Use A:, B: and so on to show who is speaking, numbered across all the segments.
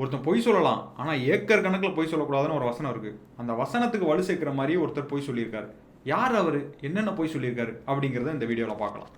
A: ஒருத்தன் பொய் சொல்லலாம். ஆனா, ஏக்கர் கணக்குல பொய் சொல்லக்கூடாதுன்னு ஒரு வசனம் இருக்கு. அந்த வசனத்துக்கு வலு சேர்க்கிற மாரி ஒருத்தர் பொய் சொல்லியிருக்காரு. யார் அவரு? என்னென்ன பொய் சொல்லியிருக்காரு? அப்படிங்கிறத இந்த வீடியோல பார்க்கலாம்.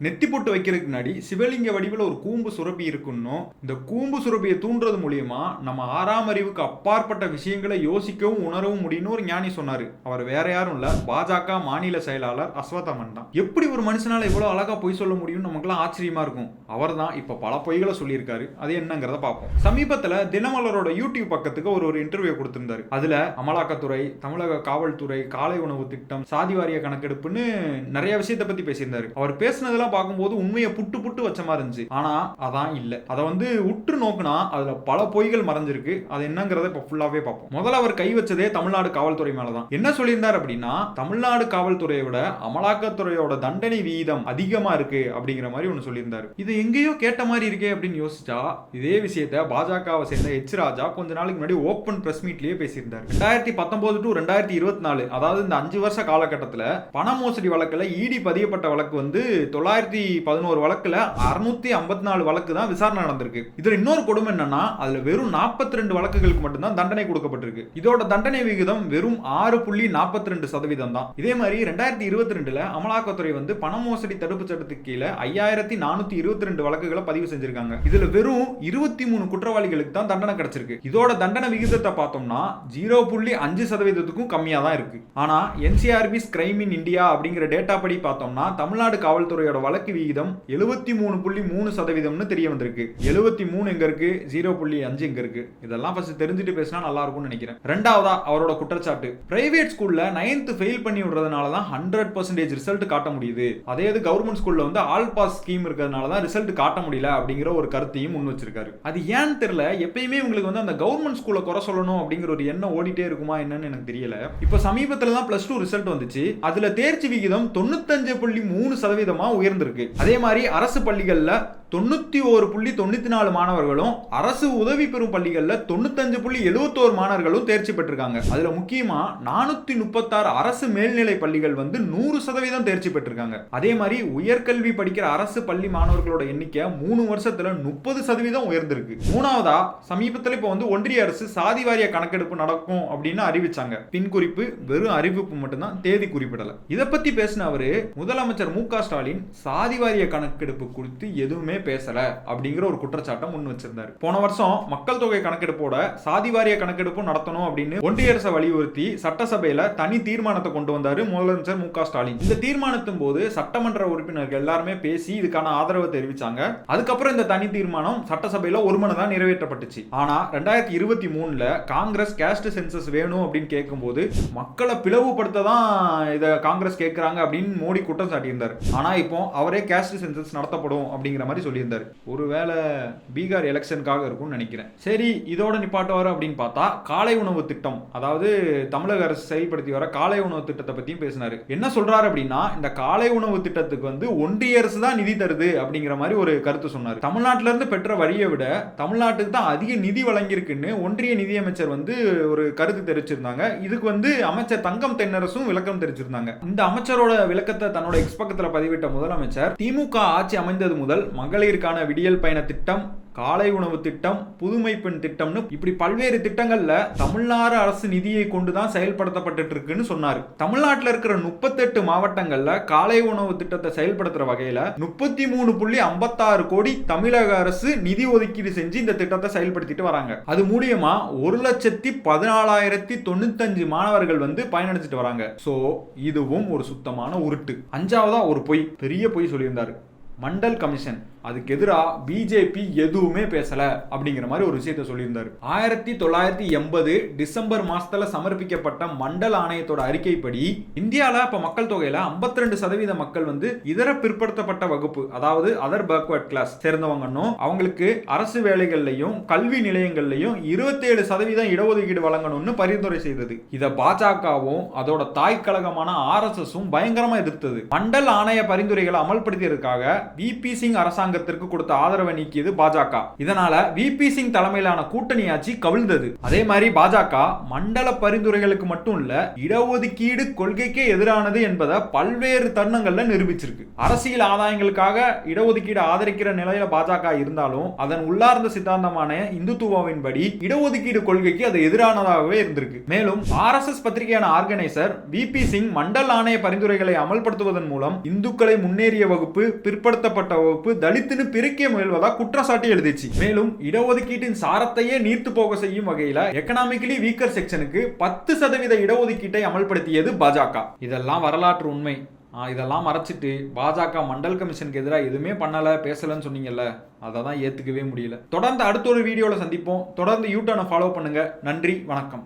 A: நெத்தி பொட்டு வைக்கிறதுக்கு முன்னாடி சிவலிங்க வடிவில் ஒரு கூம்பு சுரப்பி இருக்குன்னும், இந்த கூம்பு சுரப்பியை தூண்டுறது மூலியமா நம்ம ஆறாம் அறிவுக்கு அப்பாற்பட்ட விஷயங்களை யோசிக்கவும் உணரவும் முடியும்னு ஒரு ஞானி சொன்னாரு. அவர் வேற யாரும் இல்ல, பாஜக மாநில செயலாளர் அஸ்வத்தாமன் தான். எப்படி ஒரு மனுஷனால இவ்வளவு அழகா பொய் சொல்ல முடியும் நமக்குலாம் ஆச்சரியமா இருக்கும். அவர் தான் இப்ப பல பொய்களை சொல்லியிருக்காரு. அது என்னங்கிறத பார்ப்போம். சமீபத்துல தினமலரோட யூடியூப் பக்கத்துக்கு ஒரு இன்டர்வியூ கொடுத்திருந்தாரு. அதுல அமலாக்கத்துறை, தமிழக காவல்துறை, காலை உணவு திட்டம், சாதி வாரிய கணக்கெடுப்புன்னு நிறைய விஷயத்தை பத்தி பேசியிருந்தாரு. அவர் பேசினதெல்லாம் பார்க்கும்போது உண்மையை புட்டு புட்டு வச்ச மாதிரி இருந்துச்சு. ஆனா அதான் இல்ல. அதை உற்று நோக்குனா அதுல பல பொய்கள் மறைஞ்சிருக்கு. அது என்னங்கிறத இப்ப ஃபுல்லாவே பார்ப்போம். முதல்ல அவர் கை வச்சதே தமிழ்நாடு காவல்துறை மேலதான். என்ன சொல்லியிருந்தார் அப்படின்னா, தமிழ்நாடு காவல்துறையை விட அமலாக்கத்துறையோட தண்டனை வீதம் அதிகமா இருக்கு அப்படிங்கிற மாதிரி ஒன்னு சொல்லியிருந்தாரு. இது எங்கேயோ கேட்ட மாதிரி இருக்கே அப்படின்னு யோசிச்சா, இதே விஷயத்தை பாஜகவை சேர்ந்த எச் ராஜா கொஞ்ச நாளைக்கு முன்னாடி ஓப்பன் பிரஸ் மீட்லயே பேசியிருந்தார். 2019 டு 2024, அதாவது இந்த 5 வருஷ காலகட்டத்தில் பண மோசடி வழக்குல இடி பதியப்பட்ட வழக்கு 911 வழக்குல 654 வழக்கு தான் விசாரணை நடந்திருக்கு. இதுல இன்னொரு கொடுமை என்னன்னா, அதுல வெறும் 42 வழக்குகளுக்கு மட்டும்தான் தண்டனை கொடுக்கப்பட்டிருக்கு. இதோட தண்டனை விகிதம் வெறும் 6.42% தான். இதே மாதிரி 2022ல அமலாக்கத்துறை பண மோசடி தடுப்பு சட்டத்துக்கு கீழே 5422 வழக்குகளை பதிவு செஞ்சிருக்காங்க. இதுல வெறும் 23 குற்றவாளிகளுக்கு தான் தண்டனை கிடைச்சிருக்கு. இதோட தண்டனை விகிதத்தை பார்த்தோம்னா 0.5%க்கும் கம்மியா தான் இருக்கு. ஆனா என்சிஆர்பிஸ் கிரைம் இன் இந்தியா அப்படிங்கிற டேட்டா படி பார்த்தோம்னா தமிழ்நாடு காவல்துறையோட வழக்கு விகிதம் 73.3% தெரிய வந்திருக்கு. 73 எங்க இருக்கு, 0.5 எங்க இருக்கு? இதெல்லாம் ஃபர்ஸ்ட் தெரிஞ்சுட்டு பேசினா நல்லா இருக்கும்னு நினைக்கிறேன். ரெண்டாவதா அவரோட குற்றச்சாட்டு, பிரைவேட் ஸ்கூல்ல 9th ஃபெயில் பண்ணி விடுறதுனால தான் 100% ரிசல்ட் காட்ட முடியுது. அதே இது கவர்மெண்ட் ஸ்கூல்ல ஆல் பாஸ் ஸ்கீம் இருக்கிறதுனால தான் ரிசல்ட் காட்ட முடியல அப்படிங்கிற ஒரு கருத்தையும் முன் வச்சிருக்காரு. அது ஏன்னு தெரியல, எப்பயுமே உங்களுக்கு அந்த கவர்மெண்ட் ஸ்கூலை குறை சொல்லணும் அப்படிங்கிற ஒரு எண்ணம் ஓடிட்டே இருக்குமா என்னன்னு எனக்கு தெரியல. இப்ப சமீபத்துல தான் +2 ரிசல்ட் வந்துச்சு. அதுல தேர்ச்சி விகிதம் 95.3% உயர்ந்திருக்கு. அதே மாதிரி அரசு பள்ளிகள்ல 91.94 மாணவர்களும், அரசு உதவி பெறும் பள்ளிகள்ல 95.71 மாணவர்களும் தேர்ச்சி பெற்றிருக்காங்க. அதுல முக்கியமா 436 அரசு மேல்நிலை பள்ளிகள் 100% தேர்ச்சி பெற்றிருக்காங்க. அதே மாதிரி உயர்கல்வி படிக்கிற அரசு பள்ளி மாணவர்களோட எண்ணிக்கை 3 வருஷத்துல 30% உயர்ந்திருக்கு. மூணாவதா சமீபத்தில் இப்ப ஒன்றிய அரசு சாதி வாரிய கணக்கெடுப்பு நடக்கும் அப்படின்னு அறிவிச்சாங்க. பின் குறிப்பு வெறும் அறிவிப்பு மட்டும்தான், தேதி குறிப்பிடல. இதை பத்தி பேசின அவரு, முதலமைச்சர் மு.க. ஸ்டாலின் சாதி வாரிய கணக்கெடுப்பு குறித்து எதுவுமே பேசல அப்படிங்கிற ஒரு குற்றச்சாட்டை முன் வச்சிருந்தார். போன வருஷம் மக்கள் தொகை கணக்கெடுப்போட சாதி வாரிய கணக்கெடுப்பு நடத்தணும் அப்படின்னு ஒன்றிய அரசை வலியுறுத்தி சட்டசபையில தனி தீர்மானத்தை கொண்டு வந்தாரு முதலமைச்சர் மு.க. ஸ்டாலின். இந்த தீர்மானத்தின் போது சட்டமன்ற உறுப்பினர்கள் எல்லாருமே பேசி இதுக்கான ஆதரவை தெரிவிச்சாங்க. அதுக்கப்புறம் இந்த தனி தீர்மானம் சட்டசபையில ஒருமனதான் நிறைவேற்றப்பட்டுச்சு. ஆனா 2023ல காங்கிரஸ் கேஸ்ட் சென்சஸ் வேணும் அப்படின்னு கேட்கும்போது மக்களை பிளவுபடுத்த தான் இதை காங்கிரஸ் கேட்கிறாங்க அப்படின்னு மோடி குற்றம் சாட்டியிருந்தார். ஆனா இப்போ அவரே கேஸ்ட் சென்சஸ் நடத்தப்படும் அப்படிங்கிற மாதிரி சொல்லியிருந்தார். ஒருவேளை பீகார் எலெக்ஷனுக்காக இருக்கும்னு நினைக்கிறேன். சரி, இதோட நிப்பாட்டுவார் அப்படின்னு பார்த்தா காலை உணவு திட்டம், அதாவது தமிழக அரசு செயல்படுத்தி வர காலை உணவு திட்டத்தை பத்தியும் பேசினாரு. என்ன சொல்றாரு அப்படின்னா, இந்த காலை உணவு திட்டத்துக்கு ஒன்றிய அரசு தான் நிதி தருது அப்படிங்கிற மாதிரி ஒரு கருத்து சொன்னார். தமிழ்நாட்டில இருந்து பெற்ற வரியை விட தமிழ்நாட்டுக்கு தான் அதிக நிதி வழங்கியிருக்குன்னு ஒன்றிய நிதியமைச்சர் ஒரு கருத்து தெரிவிச்சிருந்தாங்க. இதுக்கு அமைச்சர் தங்கம் தென்னரசும் விளக்கம் தெரிவிச்சிருந்தாங்க. இந்த அமைச்சரோட விளக்கத்தை தன்னோட எக்ஸ் பக்கத்துல பதிவிட்ட முதலமைச்சர், திமுக ஆட்சி அமைந்தது முதல் மகளிருக்கான விடியல் பயண திட்டம், காலை உணவு திட்டம், புதுமை பெண் திட்டம்னு இப்படி பல்வேறு திட்டங்கள்ல தமிழ்நாடு அரசு நிதியை கொண்டுதான் செயல்படுத்தப்பட்டு இருக்குன்னு சொன்னாரு. தமிழ்நாட்டில் இருக்கிற 38 மாவட்டங்கள்ல காலை உணவு திட்டத்தை செயல்படுத்துற வகையில 33.56 கோடி தமிழக அரசு நிதி ஒதுக்கீடு செஞ்சு இந்த திட்டத்தை செயல்படுத்திட்டு வராங்க. அது மூலியமா 1,14,095 மாணவர்கள் பயனடைஞ்சிட்டு வராங்க. சோ இதுவும் ஒரு சுத்தமான உருட்டு. அஞ்சாவதா ஒரு பொய், பெரிய பொய் சொல்லியிருந்தாரு. மண்டல் கமிஷன், அதுக்கு எதிராக பிஜேபி எதுவுமே பேசல அப்படிங்கிற மாதிரி ஒரு விஷயத்தை சொல்லியிருந்தாரு. 1980 டிசம்பர் மாசத்துல சமர்ப்பிக்கப்பட்ட மண்டல் ஆணையத்தோட அறிக்கைப்படி இந்தியாவில் இப்ப மக்கள் தொகையில 52% மக்கள் இதர பிற்படுத்தப்பட்ட வகுப்பு, அதாவது அதர் பேக்வர்ட் கிளாஸ் சேர்ந்தவங்கன்னும், அவங்களுக்கு அரசு வேலைகள்லையும் கல்வி நிலையங்கள்லையும் 27% இடஒதுக்கீடு வழங்கணும்னு பரிந்துரை செய்தது. இதை பாஜகவும் அதோட தாய் கழகமான RSSும் பயங்கரமா எதிர்த்தது. மண்டல் ஆணைய பரிந்துரைகளை அமல்படுத்தியதற்காக விபி சிங் அரசாங்கத்திற்கு கொடுத்த ஆதரவை நீக்கியது பாஜக. இதனால விபி சிங் தலைமையிலான கூட்டணி ஆட்சி கவிழ்ந்தது. அதே மாதிரி பாஜக மண்டல பரிந்துரைகளுக்கு மட்டும் இல்ல, இடஒதுக்கீடு கொள்கைக்கே எதிரானது என்பதை பல்வேறு தருணங்கள்ல நிரூபிச்சிருக்கு. அரசியல் ஆதாயங்களுக்காக இடஒதுக்கீடு ஆதரிக்கிற நிலையில பாஜக இருந்தாலும் அதன் உள்ளார்ந்த சித்தாந்தமான இந்துத்துவாவின்படி இடஒதுக்கீடு கொள்கைக்கு அது எதிரானதாகவே இருந்திருக்கு. மேலும் RSS பத்திரிகையான ஆர்கனைசர் விபி சிங் மண்டல் ஆணைய பரிந்துரைகளை அமல்படுத்துவதன் மூலம் இந்துக்களை முன்னேறிய வகுப்பு, பிற்படுத்தப்பட்ட வகுப்பு, தலித்துன்னு பிரிக்க முயல்வதா குற்றச்சாட்டு எழுதிச்சு. மேலும் இடஒதுக்கீட்டின் சாரத்தையே நீர்த்து போக செய்யும் வகையில எக்கனாமிக்கலி வீக்கர் செக்ஷனுக்கு 10% இடஒதுக்கீட்டை அமல்படுத்தியது பாஜக. இதெல்லாம் வரலாற்று உண்மை. இதெல்லாம் மறைச்சிட்டு பாஜக மண்டல் கமிஷனுக்கு எதிராக எதுவுமே பண்ணல, பேசலன்னு சொன்னீங்கல்ல, அதை தான் ஏத்துக்கவே முடியல. தொடர்ந்து அடுத்த ஒரு வீடியோல சந்திப்போம். தொடர்ந்து யூடியூனை ஃபாலோ பண்ணுங்க. நன்றி, வணக்கம்.